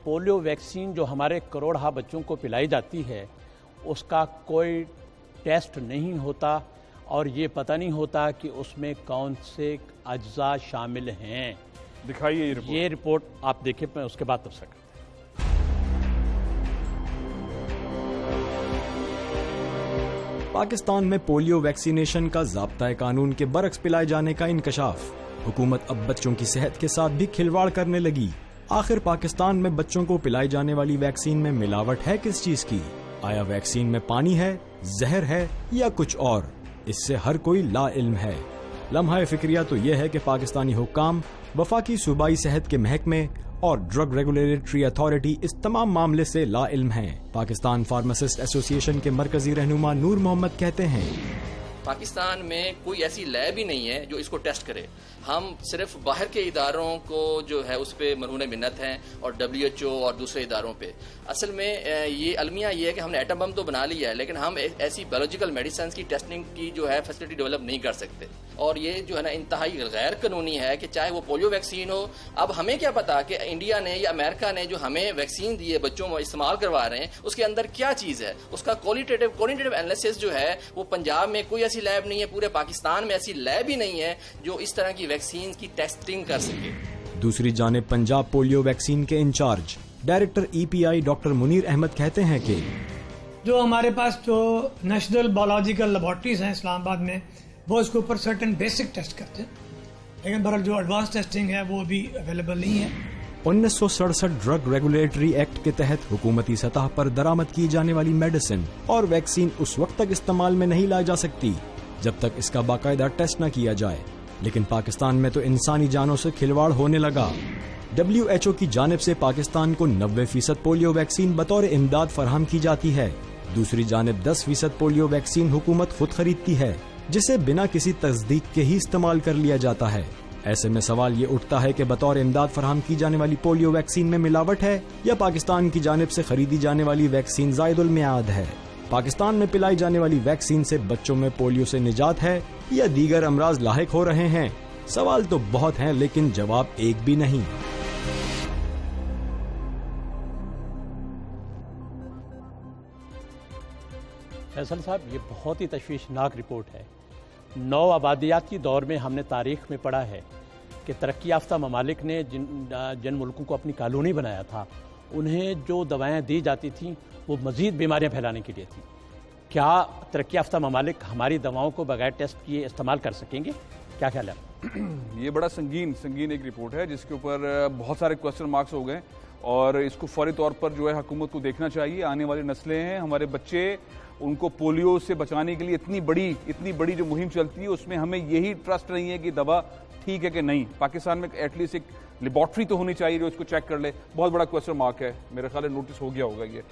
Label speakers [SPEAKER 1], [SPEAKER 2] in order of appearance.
[SPEAKER 1] Polio vaccine जो हमारे करोड़हा बच्चों को पिलाई जाती है उसका कोई टेस्ट नहीं होता और ये पता नहीं होता कि उसमें कौन से अज्जा शामिल हैं।
[SPEAKER 2] दिखाइए
[SPEAKER 1] ये रिपोर्ट आप देखिए, मैं उसके बाद तफसील करता हूं।
[SPEAKER 3] पाकिस्तान में पोलियो वैक्सीनेशन का ज़ाब्ता कानून के बरक्स पिलाए जाने का इंकशाफ। हुकूमत अब बच्चों की सेहत के साथ भी खिलवाड़ करने लगी। आखिर पाकिस्तान में बच्चों को पिलाई जाने वाली वैक्सीन में मिलावट है किस चीज की? आया वैक्सीन में पानी है, जहर है या कुछ और? इससे हर कोई ला इल्म है। लम्हा फिक्रिया तो यह है कि पाकिस्तानी हुक्काम, वफाकी सूबाई सेहत के महकमे और ड्रग रेगुलेटरी अथॉरिटी इस तमाम मामले से ला इल्म हैं। पाकिस्तान फार्मासिस्ट एसोसिएशन के मरकजी रहनुमा नूर मोहम्मद कहते हैं,
[SPEAKER 4] पाकिस्तान में कोई ऐसी लैब ही नहीं है जो इसको टेस्ट करे। हम सिर्फ बाहर के इदारों को जो है उस पर मरहून मिन्नत हैं और WHO और दूसरे इदारों पे। असल में ये अलमिया ये है कि हमने एटम बम तो बना लिया है, लेकिन हम ऐसी बायोलॉजिकल मेडिसिन की टेस्टिंग की जो है फैसिलिटी डेवलप नहीं कर सकते। और ये जो है ना इंतहाई गैर कानूनी है कि चाहे वो पोलियो वैक्सीन हो। अब हमें क्या पता कि इंडिया ने या अमेरिका ने जो हमें वैक्सीन दी है, बच्चों में इस्तेमाल करवा रहे हैं, उसके अंदर क्या चीज़ है। उसका क्वालिटेटिव एनालिसिस जो है वो पंजाब में कोई ऐसी लैब नहीं है, पूरे पाकिस्तान में ऐसी लैब ही नहीं है जो इस तरह की वैक्सीन की टेस्टिंग कर सके।
[SPEAKER 3] दूसरी जानिब पंजाब पोलियो वैक्सीन के incharge director EPI doctor Munir Ahmed कहते हैं कि
[SPEAKER 5] जो हमारे पास जो नेशनल बायोलॉजिकल लेबॉर्ट्रीज हैं इस्लामाबाद में, वो इसके ऊपर सर्टेन बेसिक टेस्ट करते हैं, लेकिन बहरहाल जो एडवांस टेस्टिंग है वो अभी अवेलेबल नहीं है।
[SPEAKER 3] 1967 ड्रग रेगुलेटरी एक्ट के तहत हुकूमती सतह पर दरामद की जाने वाली मेडिसिन और वैक्सीन उस वक्त तक इस्तेमाल में नहीं लाई जा सकती जब तक इसका बाकायदा टेस्ट न किया जाए। लेकिन पाकिस्तान में तो इंसानी जानों से खिलवाड़ होने लगा। WHO की जानिब से पाकिस्तान को 90% पोलियो वैक्सीन बतौर इमदाद फराहम की जाती है। दूसरी जानिब 10% पोलियो वैक्सीन हुकूमत खुद खरीदती है, जिसे बिना किसी तस्दीक के ही इस्तेमाल कर लिया जाता है। ऐसे में सवाल ये उठता है कि बतौर इमदाद फराहम की जाने वाली पोलियो वैक्सीन में मिलावट है या पाकिस्तान की जानिब से खरीदी जाने वाली वैक्सीन ज़ायदुल मियाद है। पाकिस्तान में पिलाई जाने वाली वैक्सीन से बच्चों में पोलियो से निजात है या दीगर अमराज लाहिक हो रहे हैं? सवाल तो बहुत हैं, लेकिन जवाब एक भी नहीं।
[SPEAKER 1] फैसल साहब, ये बहुत ही तशवीशनाक रिपोर्ट है। नौ आबादियाती दौर में हमने तारीख में पढ़ा है कि तरक्की याफ्ता ममालिक ने जिन मुल्कों को अपनी कॉलोनी बनाया था, उन्हें जो दवाएं दी जाती थीं वो मज़ीद बीमारियां फैलाने के लिए थी। क्या तरक्की याफ्ता ममालिक हमारी दवाओं को बगैर टेस्ट किए इस्तेमाल कर सकेंगे? क्या ख्याल है?
[SPEAKER 2] ये बड़ा संगीन एक रिपोर्ट है जिसके ऊपर बहुत सारे क्वेश्चन मार्क्स हो गए और इसको फौरी तौर पर जो है हुकूमत को देखना चाहिए। आने वाली नस्लें हैं, हमारे बच्चे, उनको पोलियो से बचाने के लिए इतनी बड़ी जो मुहिम चलती है उसमें हमें यही ट्रस्ट नहीं है कि दवा ठीक है कि नहीं। पाकिस्तान में एटलीस्ट एक लेबॉर्ट्री तो होनी चाहिए जो इसको चेक कर ले। बहुत बड़ा क्वेश्चन मार्क है, मेरे ख्याल है नोटिस हो गया होगा ये।